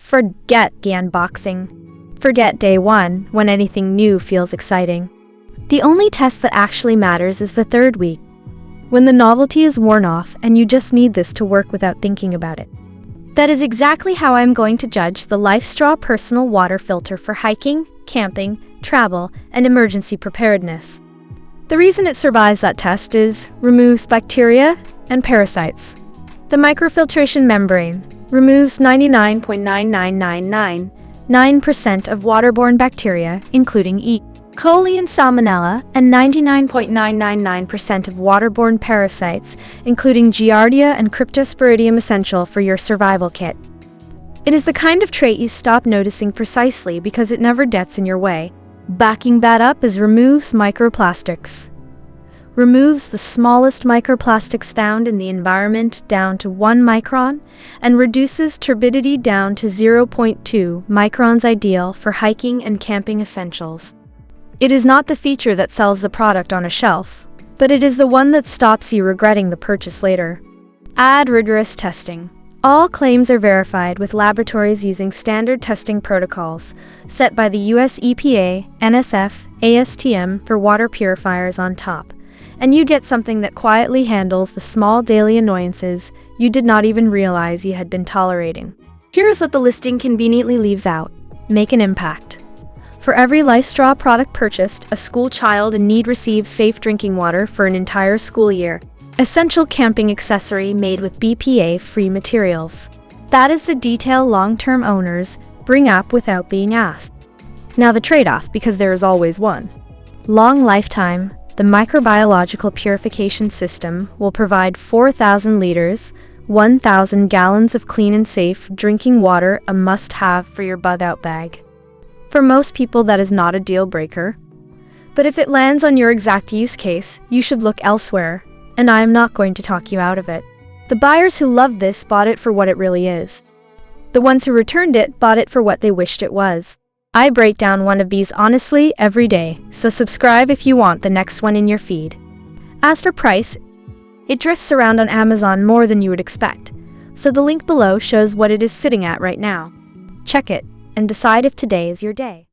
Forget the unboxing. Forget day one, when anything new feels exciting. The only test that actually matters is the third week, when the novelty is worn off and you just need this to work without thinking about it. That is exactly how I'm going to judge the LifeStraw personal water filter for hiking, camping, travel, and emergency preparedness. The reason it survives that test is removes bacteria and parasites. The microfiltration membrane removes 99.99999% of waterborne bacteria, including E. Coli and Salmonella, and 99.999% of waterborne parasites, including Giardia and Cryptosporidium, essential for your survival kit. It is the kind of trait you stop noticing precisely because it never gets in your way. Backing that up is removes microplastics. Removes the smallest microplastics found in the environment down to 1 micron and reduces turbidity down to 0.2 microns, ideal for hiking and camping essentials. It is not the feature that sells the product on a shelf, but it is the one that stops you regretting the purchase later. Add rigorous testing. All claims are verified with laboratories using standard testing protocols set by the US EPA, NSF, ASTM for water purifiers on top, and you get something that quietly handles the small daily annoyances you did not even realize you had been tolerating. Here's what the listing conveniently leaves out. Make an impact. For every LifeStraw product purchased, a school child in need receives safe drinking water for an entire school year. Essential camping accessory made with BPA-free materials. That is the detail long-term owners bring up without being asked. Now the trade-off, because there is always one. Long lifetime. The microbiological purification system will provide 4,000 liters, 1,000 gallons of clean and safe drinking water, a must-have for your bug-out bag. For most people, that is not a deal breaker. But if it lands on your exact use case, you should look elsewhere, and I am not going to talk you out of it. The buyers who loved this bought it for what it really is. The ones who returned it bought it for what they wished it was. I break down one of these honestly every day, so subscribe if you want the next one in your feed. As for price, it drifts around on Amazon more than you would expect, so the link below shows what it is sitting at right now. Check it and decide if today is your day.